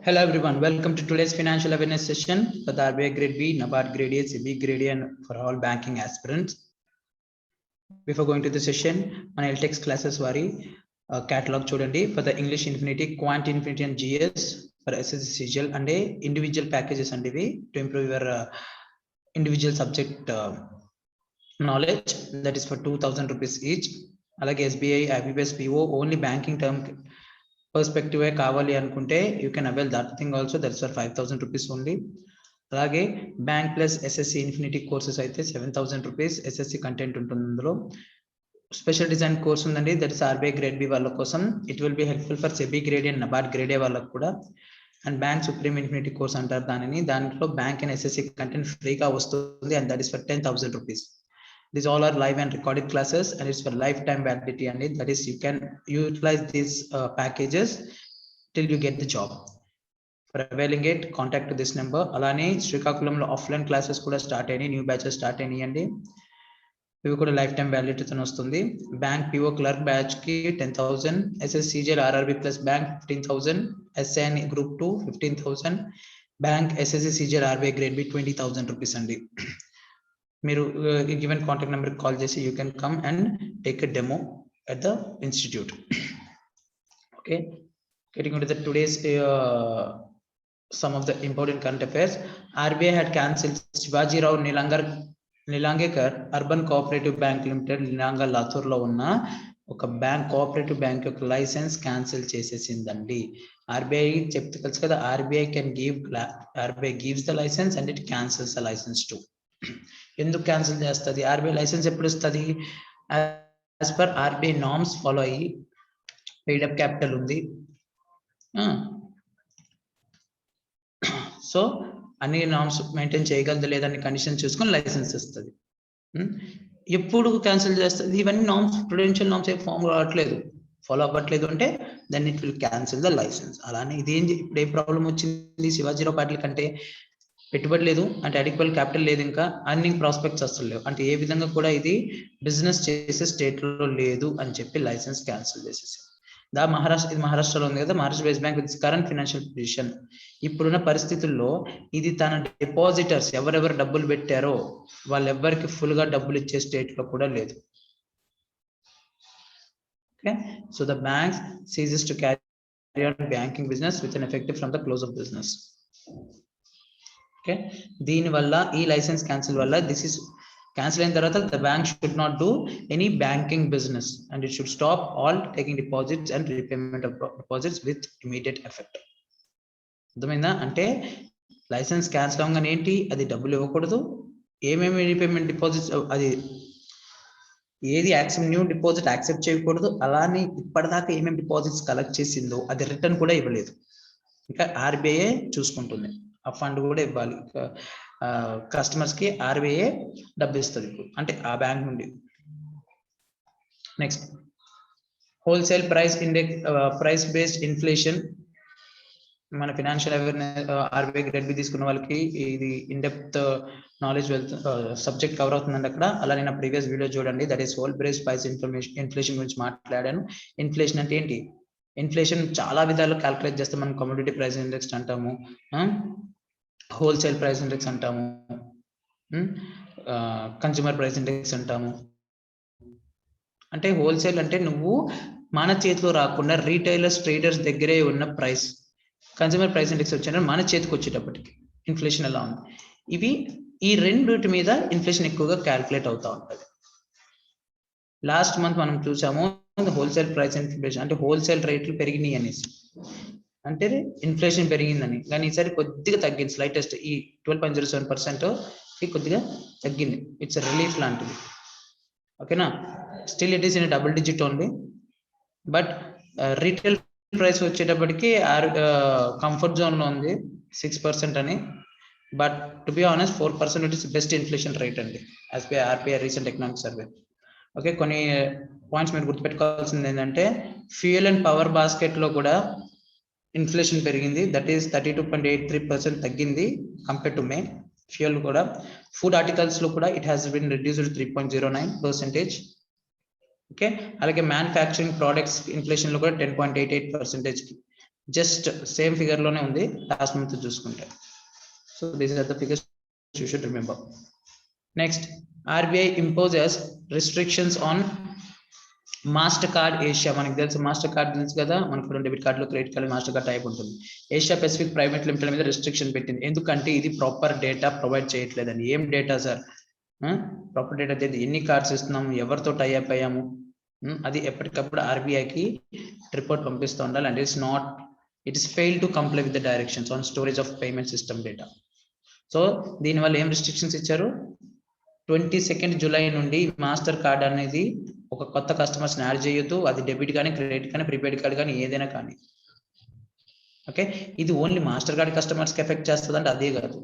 Hello everyone, welcome to today's financial awareness session for the RBI Grade B, NABARD Grade A, SEBI Grade A, and for all banking aspirants. Before going to the session, on LTEX classes catalog chudandi for the English Infinity, Quant Infinity and GS for SSC CGL and individual packages and to improve your individual subject knowledge. That is for 2,000 rupees each. Alage SBI, IBPS, PO, only banking term perspective kavali anukunte you can avail that thing also. That's for 5,000 rupees only. Alage bank plus SSC Infinity courses aithe 7,000 rupees SSC content untundi అందులో. Special design course undandi, that is RBI Grade B వాళ్ళ కోసం. It will be helpful for SEBI Grade A and NABARD Grade A వాళ్ళకు కూడా. And Bank Supreme Infinity course అంటారు దానిని. దాంట్లో bank and SSC content ఫ్రీగా వస్తుంది and that is for 10,000 rupees. These all are live and recorded classes and it's for lifetime validity, and that is you can utilize these packages till you get the job. For availing it, contact to this number. Alani Srikakulamlo offline classes kuda start ayini, new batches start ayiniyandi. ఇవి కూడా life time వ్యాలిడిటీతో వస్తుంది. Bank PO clerk batch కి 10,000, SSCGL RRB plus bank 15,000, SN group 2 15,000, bank SSC CGL RBI grade B 20,000 rupees అండి. మీరు given contact number call చేసి you can come and take a demo at the institute. Okay, getting into the today's some of the important current affairs. RBI had cancelled Shivaji Rao Nilangekar Urban Cooperative Bank Limited Nilanga Lathur లో ఉన్న ఒక bank cooperative bank యొక్క licence cancel చేసేసిందండి. RBI చెప్తే తెలుసు కదా, RBI gives the licence and it cancels the licence too. ఎందుకు cancel చేస్తుంది? ఆర్బీఐ లైసెన్స్ ఎప్పుడు ఇస్తుంది? As per RBI norms follow అయ్యి పెయిడ్ అప్ క్యాపిటల్ ఉంది, సో అన్ని నార్మ్స్ మెయింటైన్ చేయగలదు లేదని కండిషన్ చూసుకొని లైసెన్స్ ఇస్తుంది. ఎప్పుడు క్యాన్సిల్ చేస్తుంది? ఇవన్నీ నార్మ్స్, ప్రుడెన్షియల్ నార్మ్స్ ఏ ఫామ్ రావట్లేదు, ఫాలో అవ్వట్లేదు అంటే then it will cancel the licence. అలానే ఇదేంటి ఇప్పుడు ఏ ప్రాబ్లం వచ్చింది? శివాజీరావు పాటిల్ కంటే పెట్టుబడి లేదు అంటే అడిక్వల్ క్యాపిటల్ లేదు, ఇంకా అర్నింగ్ ప్రాస్పెక్ట్స్ అసలు లేవు అంటే ఏ విధంగా కూడా ఇది బిజినెస్ చేసే స్టేట్ లో లేదు అని చెప్పి లైసెన్స్ క్యాన్సిల్ చేసేసి. ఇది మహారాష్ట్రలో ఉంది కదా, Maharashtra base bank with current financial position. ఇప్పుడున్న పరిస్థితుల్లో ఇది తన డిపాజిటర్స్ ఎవరెవరు డబ్బులు పెట్టారో వాళ్ళెవ్వరికి ఫుల్ గా డబ్బులు ఇచ్చే స్టేట్ లో కూడా లేదు. Okay, so the banks ceases to carry on banking business with an effective from the close of business. Okay, దీని వల్ల ఈ లైసెన్స్ క్యాన్సిల్ వల్ల దిస్ ఇస్ క్యాన్సిల్ అయిన తర్వాత the bank should not do any banking business and it should stop all taking deposits and repayment of deposits with immediate effect. అర్థమైందా? అంటే licence cancel అవ్వగానే ఏంటి, అది డబ్బులు ఇవ్వకూడదు, ఏమేమి రీపేమెంట్ డిపాజిట్స్ అది ఏది న్యూ డిపాజిట్ యాక్సెప్ట్ చేయకూడదు, అలానే ఇప్పటిదాకా ఏమేమి డిపాజిట్స్ కలెక్ట్ చేసిందో అది రిటర్న్ కూడా ఇవ్వలేదు. ఇంకా ఆర్బీఐ చూసుకుంటుంది, ఆ ఫండ్ కూడా ఇవ్వాలి కస్టమర్స్ కి. ఆర్బీఐ డబ్బు ఇస్తుంది అంటే ఆ బ్యాంక్ నుండి. Next, wholesale price index, price based inflation. మన financial awareness RBI grade B తీసుకున్న వాళ్ళకి ఇది in depth knowledge subject cover అవుతుందండి అక్కడ. అలా నేను ప్రీవియస్ వీడియో చూడండి, that is whole based price inflation గురించి మాట్లాడాను. ఇన్ఫ్లేషన్ అంటే ఏంటి? ఇన్ఫ్లేషన్ చాలా విధాలు క్యాల్కులేట్ చేస్తాం. మనం కమోడిటీ ప్రైస్ ఇండెక్స్ అంటాము, హోల్సేల్ ప్రైస్ ఇండెక్స్ అంటాము, కన్స్యూమర్ ప్రైస్ ఇండెక్స్ అంటాము. అంటే హోల్సేల్ అంటే నువ్వు మన చేతిలో రాకుండా రీటైలర్స్ ట్రేడర్స్ దగ్గరే ఉన్న ప్రైస్. కన్స్యూమర్ ప్రైస్ ఇండెక్స్ వచ్చిన మన చేతికి వచ్చేటప్పటికి ఇన్ఫ్లేషన్ ఎలా ఉంది. ఇవి ఈ రెండింటి మీద ఇన్ఫ్లేషన్ ఎక్కువగా క్యాల్కులేట్ అవుతా ఉంటుంది. లాస్ట్ మంత్ మనం చూసాము హోల్సేల్ ప్రైస్ ఇన్ఫ్లేషన్ అంటే హోల్సేల్ రేట్లు పెరిగినాయి అనేసి, అంటే ఇన్ఫ్లేషన్ పెరిగిందని. కానీ ఈసారి కొద్దిగా తగ్గింది, స్లైటెస్ట్ ఈ 12.07% కొద్దిగా తగ్గింది. ఇట్స్ రిలీఫ్ లాంటిది. ఓకేనా, still it is in double digit only, but retail price వచ్చేటప్పటికి కంఫర్ట్ జోన్ లో ఉంది 6% అని. But to be honest 4% it is best inflation rate అండి as per RBI recent economic survey. Okay, కొన్ని పాయింట్స్ మీరు గుర్తుపెట్టుకోవాల్సింది ఏంటంటే ఫ్యూయల్ అండ్ పవర్ బాస్కెట్ లో కూడా ఇన్ఫ్లేషన్ పెరిగింది, దట్ ఈస్ 32.83% తగ్గింది కంపేర్ టు మే. ఫ్యూయల్ కూడా, ఫుడ్ ఆర్టికల్స్ లో కూడా it has been reduced 3.09%. Okay, అలాగే మ్యానుఫ్యాక్చరింగ్ ప్రొడక్ట్స్ ఇన్ఫ్లేషన్ లో కూడా 10.88%. జస్ట్ సేమ్ ఫిగర్ లోనే ఉంది లాస్ట్ మంత్ చూసుకుంటే. So these are the figures you should remember. Next, RBI imposes restrictions on Mastercard Asia. మనకి తెలుసు మాస్టర్ కార్డ్ తెలుసు కదా, మనకు డెబిట్ కార్డులో credit card Mastercard type ఉంటుంది. ఏషియా పెసిఫిక్ ప్రైవేట్ లిమిటెడ్ మీద రిస్ట్రిక్షన్ పెట్టింది. ఎందుకంటే ఇది ప్రాపర్ డేటా ప్రొవైడ్ చేయట్లేదని. ఏం డేటా సార్? ప్రాపర్ డేటా అయితే ఎన్ని కార్డ్స్ ఇస్తున్నాము, ఎవరితో టైఅప్ అయ్యాము, అది ఎప్పటికప్పుడు ఆర్బీఐకి రిపోర్ట్ పంపిస్తూ ఉండాలి. And it is fail to comply with the directions on storage of payment system data. So దీనివల్ల ఏం రిస్ట్రిక్షన్స్ ఇచ్చారు? 22 జూలై నుండి మాస్టర్ కార్డ్ అనేది ఒక కొత్త కస్టమర్స్ యాడ్ చేయొద్దు. అది డెబిట్ కానీ, క్రెడిట్ కానీ, ప్రీపెయిడ్ కార్డ్ కానీ ఏదైనా కానీ. ఓకే, ఇది ఓన్లీ మాస్టర్ కార్డ్ కస్టమర్స్కి ఎఫెక్ట్ చేస్తుంది అంటే అదే కాదు.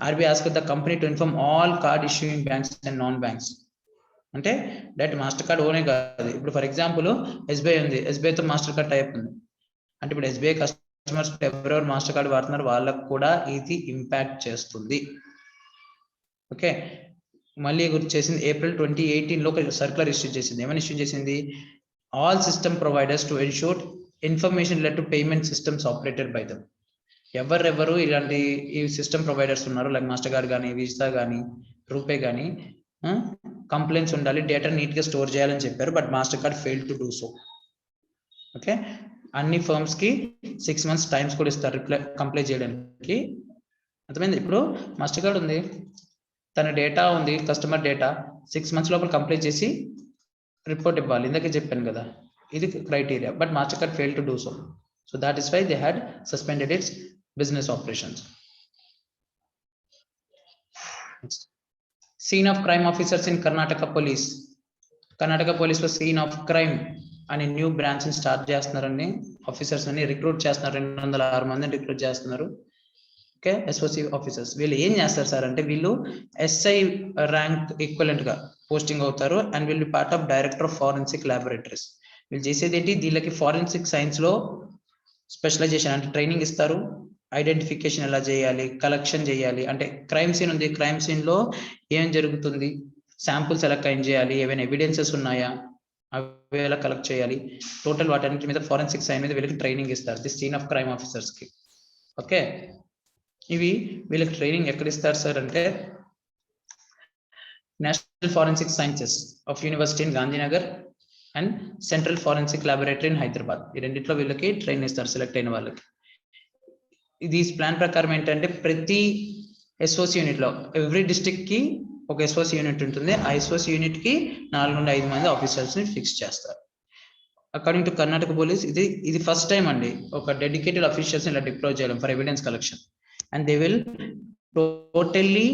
RBI asked the company to inform all card issuing banks and non banks. అంటే డైరెక్ట్ మాస్టర్ కార్డ్ ఓనే కాదు. ఇప్పుడు ఫర్ ఎగ్జాంపుల్ ఎస్బీఐ ఉంది, ఎస్బీఐతో మాస్టర్ కార్డ్ టైప్ ఉంది అంటే ఇప్పుడు ఎస్బీఐ కస్టమర్స్ ఎవరెవరు మాస్టర్ కార్డ్ వాడుతున్నారు వాళ్ళకు కూడా ఇది ఇంపాక్ట్ చేస్తుంది. ఓకే, మళ్ళీ గుర్తు చేసింది, April 2018 ఒక సర్క్యులర్ ఇష్యూ చేసింది. ఏమైనా ఇష్యూ చేసింది? All system providers to ensure information related to payment systems operated by them. ఎవరెవరు ఇలాంటి ఈ సిస్టమ్ ప్రొవైడర్స్ ఉన్నారు, లైక్ మాస్టర్ కార్డ్ కానీ, వీసా కానీ, రూపే కానీ, కంప్లైంట్స్ ఉండాలి, డేటా నీట్ గా స్టోర్ చేయాలని చెప్పారు. But Mastercard fail to do so. Okay, అన్ని ఫర్మ్స్ కి 6 months టైమ్స్ కూడా ఇస్తారు కంప్లైంట్ చేయడానికి. అర్థమైంది? ఇప్పుడు మాస్టర్ కార్డ్ ఉంది, తన డేటా ఉంది, కస్టమర్ డేటా, 6 months లోపల కంప్లీట్ చేసి రిపోర్ట్ ఇవ్వాలి. ఇందాకే చెప్పాను కదా, ఇది criteria. But Mastercard fail to do so. So that is why they had suspended its business operations. Scene of crime officers in Karnataka police. Karnataka police లో scene of crime అనే new branch ని start చేస్తున్నారండి. Officers అని recruit చేస్తున్నారు, 206 మందిని recruit చేస్తున్నారు. Okay, SOC officers. వీళ్ళు ఏం చేస్తారు సార్ అంటే, వీళ్ళు ఎస్ఐ ర్యాంక్ ఈక్వలెంట్ గా పోస్టింగ్ అవుతారు. అండ్ వీళ్ళు part of director of forensic laboratories. వీళ్ళు చేసేది ఏంటి? వీళ్ళకి ఫారెన్సిక్ సైన్స్ లో స్పెషలైజేషన్ అంటే ట్రైనింగ్ ఇస్తారు. ఐడెంటిఫికేషన్ ఎలా చేయాలి, కలెక్షన్ చేయాలి, అంటే క్రైమ్ సీన్ ఉంది, క్రైమ్ సీన్ లో ఏం జరుగుతుంది, శాంపుల్స్ ఎలా కలెక్ట్ చేయాలి, ఏమైనా ఎవిడెన్సెస్ ఉన్నాయా, అవి ఎలా కలెక్ట్ చేయాలి, టోటల్ వాటన్నిటి మీద ఫారెన్సిక్ సైన్స్ మీద వీళ్ళకి ట్రైనింగ్ ఇస్తారు, the scene of crime officers కి. ఓకే, ఇవి వీళ్ళకి ట్రైనింగ్ ఎక్కడ ఇస్తారు సార్ అంటే, national forensic sciences of university in Gandhinagar and central forensic laboratory in Hyderabad. ఈ రెండిట్లో వీళ్ళకి ట్రైన్ ఇస్తారు సెలెక్ట్ అయిన వాళ్ళకి. ఇది ప్లాన్ ప్రకారం ఏంటంటే, ప్రతి ఎస్ఓసి యూనిట్ లో ఎవ్రీ డిస్ట్రిక్ట్ కి ఒక ఎస్ఓసి యూనిట్ ఉంటుంది. ఆ ఎస్ఓసి యూనిట్ కి 4 నుండి 5 మంది ఆఫీసర్స్ ని ఫిక్స్ చేస్తారు. అకార్డింగ్ టు కర్ణాటక పోలీస్, ఇది ఫస్ట్ టైం అండి ఒక డెడికేటెడ్ అఫీషియల్స్ ఇలా డిప్లాయ్ చేయడం for evidence collection. And they will totally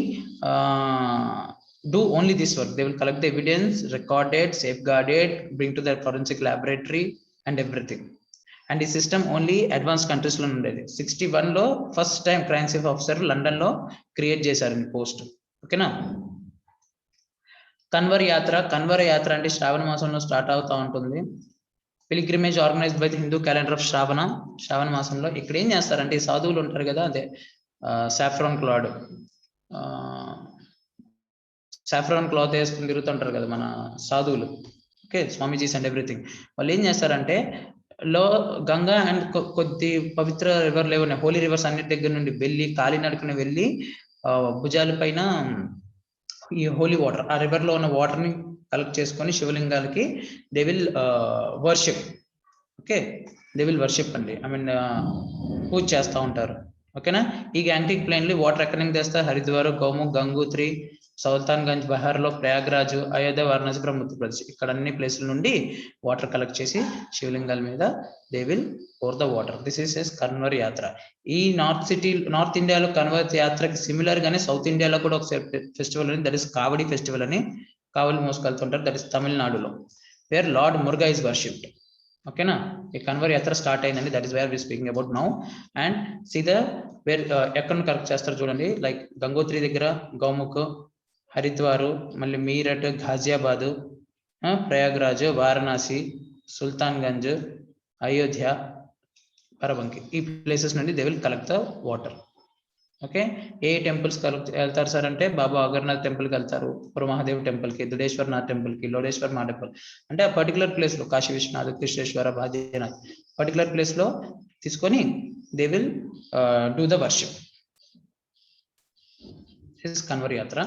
do only this work. They will collect the evidence, record it, safeguard it, bring to the forensic laboratory and everything. And the system only advanced countries lo undedi. 61 lo first time crime safe officer London lo create చేశారు in post. ఓకేనా? కన్వర్ యాత్ర అంటే శ్రావణ మాసంలో start అవుతా ఉంటుంది. Pilgrimage organized by the Hindu calendar of Shravana మాసంలో. ఇక్కడ ఏం చేస్తారంటే, ఈ సాధువులు ఉంటారు కదా, అదే సాఫ్రాన్ క్లాత్ వేసుకుని తిరుగుతుంటారు కదా మన సాధువులు. Okay, swamijis and everything. వాళ్ళు ఏం చేస్తారంటే, గంగా అండ్ కొద్ది పవిత్ర రివర్ లేవు, హోలీ రివర్స్ అన్నిటి దగ్గర నుండి వెళ్ళి కాలినడకన వెళ్ళి భుజాల పైన ఈ హోలీ వాటర్, ఆ రివర్ లో ఉన్న వాటర్ ని కలెక్ట్ చేసుకొని శివలింగాలకి they will worship. Okay, they will worship అండి, ఐ మీన్ పూజ చేస్తూ ఉంటారు. ఓకేనా? ఈ గ్యాంగ్టిక్ ప్లేన్ లో వాటర్ ఎక్కడి నుంచి తెస్తారు? హరిద్వార్, గౌముఖ్, గంగోత్రి, సుల్తాన్గంజ్, బహార్లో, ప్రయాగ్రాజ్, అయోధ్య, వారణాసి, ఉత్తరప్రదేశ్, ఇక్కడ అన్ని ప్లేసుల నుండి వాటర్ కలెక్ట్ చేసి శివలింగాల మీద they will pour the water. This is Kanwar Yatra. ఈ నార్త్ ఇండియాలో కన్వర్ యాత్రకి సిమిలర్ గానే సౌత్ ఇండియాలో కూడా ఒక ఫెస్టివల్ అని, దట్ ఇస్ కావడి ఫెస్టివల్ అని, కావలి మోసుకెళ్తుంటారు. దట్ ఇస్ తమిళనాడులో, where lord Muruga is worshipped. ఓకేనా? ఈ కన్వర్ యాత్ర స్టార్ట్ అయిందండి. That is where we speaking about now. And see the where ఎక్కడ కరెక్ట్ చేస్తారు చూడండి, లైక్ గంగోత్రి దగ్గర గౌముఖ్, హరిద్వారు, మళ్ళీ మీరట్, ఘాజియాబాద్, ప్రయాగ్రాజ్, వారణాసి, సుల్తాన్గంజ్, అయోధ్య, బరబంకి, ఈ ప్లేసెస్ నుండి they will collect the water. Okay, A temples వెళ్తారు సార్ అంటే, బాబా అగర్నాథ్ టెంపుల్ కి వెళ్తారు, పురమహాదేవ్ టెంపుల్ కి, దుడేశ్వర్నాథ్ టెంపుల్ కి, లోడేశ్వర్ మా టెంపుల్, అంటే ఆ పర్టికులర్ ప్లేస్ లో కాశీ విశ్వనాథ్, కృష్ణేశ్వర, భాద్యనాథ్, పర్టికులర్ ప్లేస్ లో తీసుకొని they will do the worship. This Kanwar Yatra.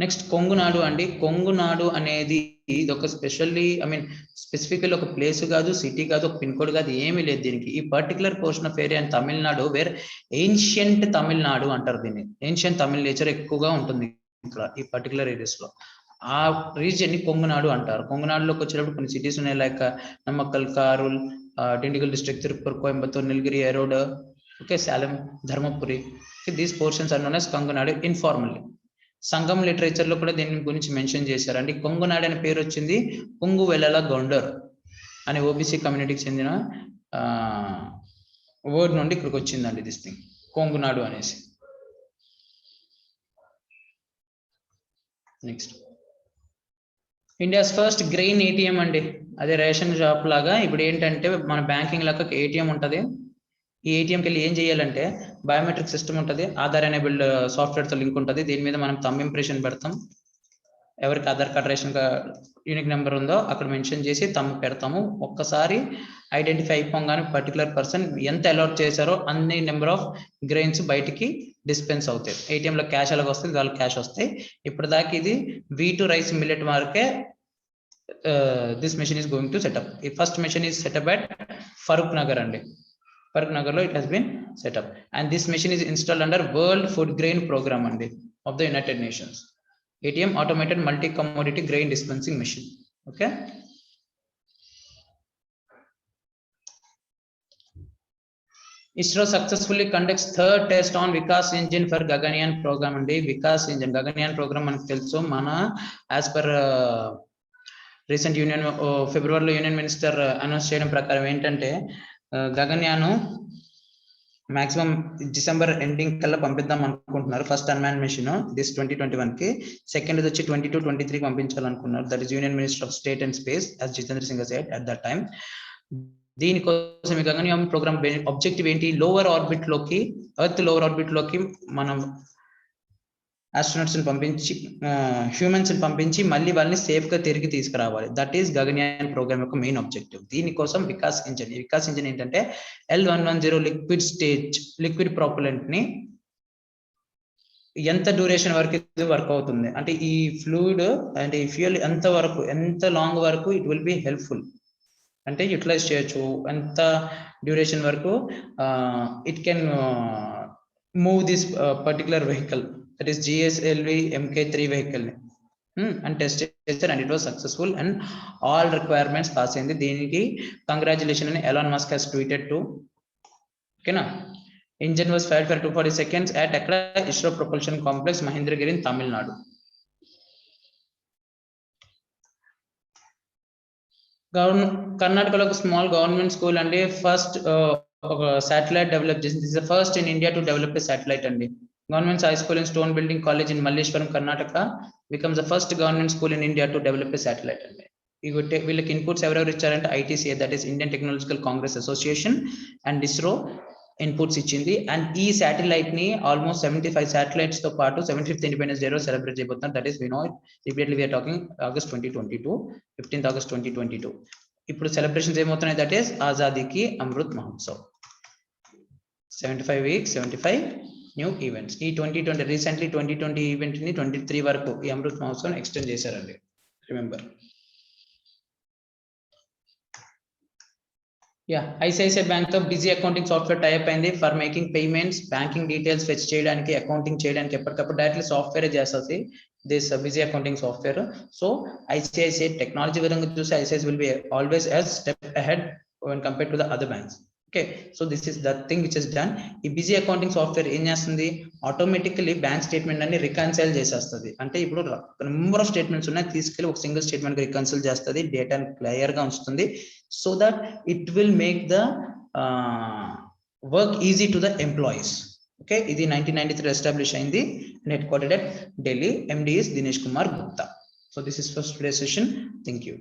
Next Kongunadu అండి. కొంగునాడు అనేది ఇది ఒక స్పెషల్లీ స్పెసిఫికల్ ఒక ప్లేస్ కాదు, సిటీ కాదు, ఒక పిన్ కోడ్ కాదు, ఏమీ లేదు దీనికి. ఈ particular portion of area in Tamil Nadu where ancient Tamil Nadu అంటారు దీన్ని. ఏన్షియంట్ తమిళ్ నేచర్ ఎక్కువగా ఉంటుంది ఇక్కడ ఈ పర్టికులర్ ఏరియాస్ లో. ఆ రీజియన్ ని కొంగునాడు అంటారు. కొంగునాడులోకి వచ్చేటప్పుడు కొన్ని సిటీస్ ఉన్నాయి, like Namakkal, Karur, Dindigul district, Tiruppur, Coimbatore, Nilgiri, Erode, okay, Salem, Dharmapuri. These portions are known as Kongunadu informally. Sangam literature లో కూడా దీని గురించి మెన్షన్ చేశారు అండి. కొంగునాడు అనే పేరు వచ్చింది కొంగు వెలల గొండర్ అనే ఓబీసీ కమ్యూనిటీకి చెందిన వర్డ్ నుండి ఇక్కడికి వచ్చిందండి దిస్ థింగ్, కొంగునాడు అనేసి. Next India's first grain ATM అండి. అదే రేషన్ షాప్ లాగా ఇప్పుడు ఏంటంటే మన బ్యాంకింగ్ లాగా ఏటీఎం ఉంటుంది. ఈ ఏటీఎంకి వెళ్ళి ఏం చేయాలంటే బయోమెట్రిక్ సిస్టమ్ ఉంటుంది, ఆధార్ ఎనేబుల్డ్ సాఫ్ట్వేర్తో లింక్ ఉంటుంది. దీని మీద మనం థంబ్ ఇంప్రెషన్ పెడతాం. ఎవరికి Aadhaar card, ration card unique number ఉందో అక్కడ మెన్షన్ చేసి థంబ్ పెడతాము. ఒక్కసారి ఐడెంటిఫై అయిపోగానే పర్టికులర్ పర్సన్ ఎంత అలాట్ చేశారో అన్ని నెంబర్ ఆఫ్ గ్రెయిన్స్ బయటికి డిస్పెన్స్ అవుతాయి. ఏటీఎంలో క్యాష్ అలాగ వస్తుంది, వాళ్ళకి క్యాష్ వస్తాయి. ఇప్పుడు దాకా ఇది V2 రైస్ మిల్లెట్ వరకే this machine is going to set up. ఈ first machine is set up at Faruk Nagar అండి. Faruk Nagar lo it has been set up, and this machine is installed under World Food Grain Program of the United Nations. ATM, automated multi commodity grain dispensing machine. Okay. ISRO successfully conducts third test on Vikas engine for Gaganyaan program and Vikas engine Gaganyaan program మనకు తెలుసు. మన as per recent union ఫిబ్రవరిలో union minister announce చేయడం ప్రకారం ఏంటంటే Gaganyaan maximum December ending కల్లా పంపిద్దాం అనుకుంటున్నారు. ఫస్ట్ అన్మాన్ మిషన్ దిస్ 2021 కి, సెకండ్ వచ్చి 22-23 పంపించాలనుకున్నారు. That is union minister of state and space as Jitendra Singh said at that time. దీనికోసం ఈ గగన్యాన్ ప్రోగ్రామ్ ఆబ్జెక్టివ్ ఏంటి, లోవర్ ఆర్బిట్ లోకి, ఎర్త్ లోవర్ ఆర్బిట్ లోకి మనం ఆస్ట్రోనాట్స్ పంపించి హ్యూమన్స్ పంపించి మళ్ళీ వాళ్ళని సేఫ్ గా తిరిగి తీసుకురావాలి. దట్ ఈస్ గగన్యాన్ ప్రోగ్రామ్ యొక్క మెయిన్ ఆబ్జెక్టివ్. దీనికోసం వికాస్ ఇంజిన్ ఏంటంటే L110 లిక్విడ్ ప్రాపులెంట్ ని ఎంత డ్యూరేషన్ వరకు ఇది వర్క్ అవుతుంది అంటే ఈ ఫ్లూయిడ్ అంటే ఈ ఫ్యూయల్ ఎంత వరకు, ఎంత లాంగ్ వరకు ఇట్ విల్ బి హెల్ప్ఫుల్ అంటే యూటిలైజ్ చేయొచ్చు, ఎంత డ్యూరేషన్ వరకు it can move this particular vehicle, that is GSLV MK3 vehicle and test చేశారు, and it was successful and all requirements pass అయింది. దీనికి కంగ్రాచులేషన్ అని Elon Musk has tweeted to. ఓకేనా. Engine was fired for 240 seconds at అక్కడ ISRO propulsion complex Mahendragiri in Tamil Nadu. కర్ణాటకలో ఒక small government school అండి first ఒక శాటిలైట్ డెవలప్ చేసింది. This is the first in India to develop a satellite అండి. Government High School and Stone Building College in Malleshwaram, Karnataka becomes the first government school in India to develop a satellite. వీళ్ళకి inputs ఎవరెవరు ఇచ్చారంటే ITCA, that is Indian technological congress association, and ISRO inputs ఇచ్చింది. అండ్ ఈ satellite ని almost 75 satellites తో పాటు 75th independence day రోజు సెలబ్రేట్ చేయబోతున్నారు. That is we know repeatedly we are talking August 2022, 15th August 2022. ఇప్పుడు సెలబ్రేషన్స్ ఏమవుతున్నాయి, దట్ ఈస్ ఆజాదీకి Amrit Mahotsav. 75 weeks, 75 new events. ఈ 2020 రీసెంట్లీ 2020 ఈవెంట్ ని 23 వరకు ఈ అమృత్ మహోత్సవం ఎక్స్టెండ్ చేశారండి. రిమెంబర్. ఐసిఐసిఐ బ్యాంక్ తో బిజీ అకౌంటింగ్ సాఫ్ట్వేర్ టైప్ అయింది for making payments, banking details fetch చేయడానికి, అకౌంటింగ్ చేయడానికి ఎప్పటికప్పుడు డైరెక్ట్లీ సాఫ్ట్వేర్ చేస్తుంది this busy accounting software. So ICICI technology విధంగా చూస్తే ICICI will be always a step ahead when compared to the other banks. Okay, so this is the thing which is done. ఈ busy accounting software ఏం చేస్తుంది, automatically bank statement అన్ని reconcile చేసేస్తుంది. అంటే ఇప్పుడు number of statements ఉన్నాయి, తీసుకెళ్లి ఒక సింగిల్ స్టేట్మెంట్ రికన్సైల్ చేస్తుంది, డేటాని క్లియర్ గా ఉంచుతుంది, so that it will make the work easy to the employees. Okay, ఇది 1993 ఎస్టాబ్లిష్ అయింది, head quartered at Delhi. MD is Dinesh Kumar Gupta. So this is first today's session. Thank you.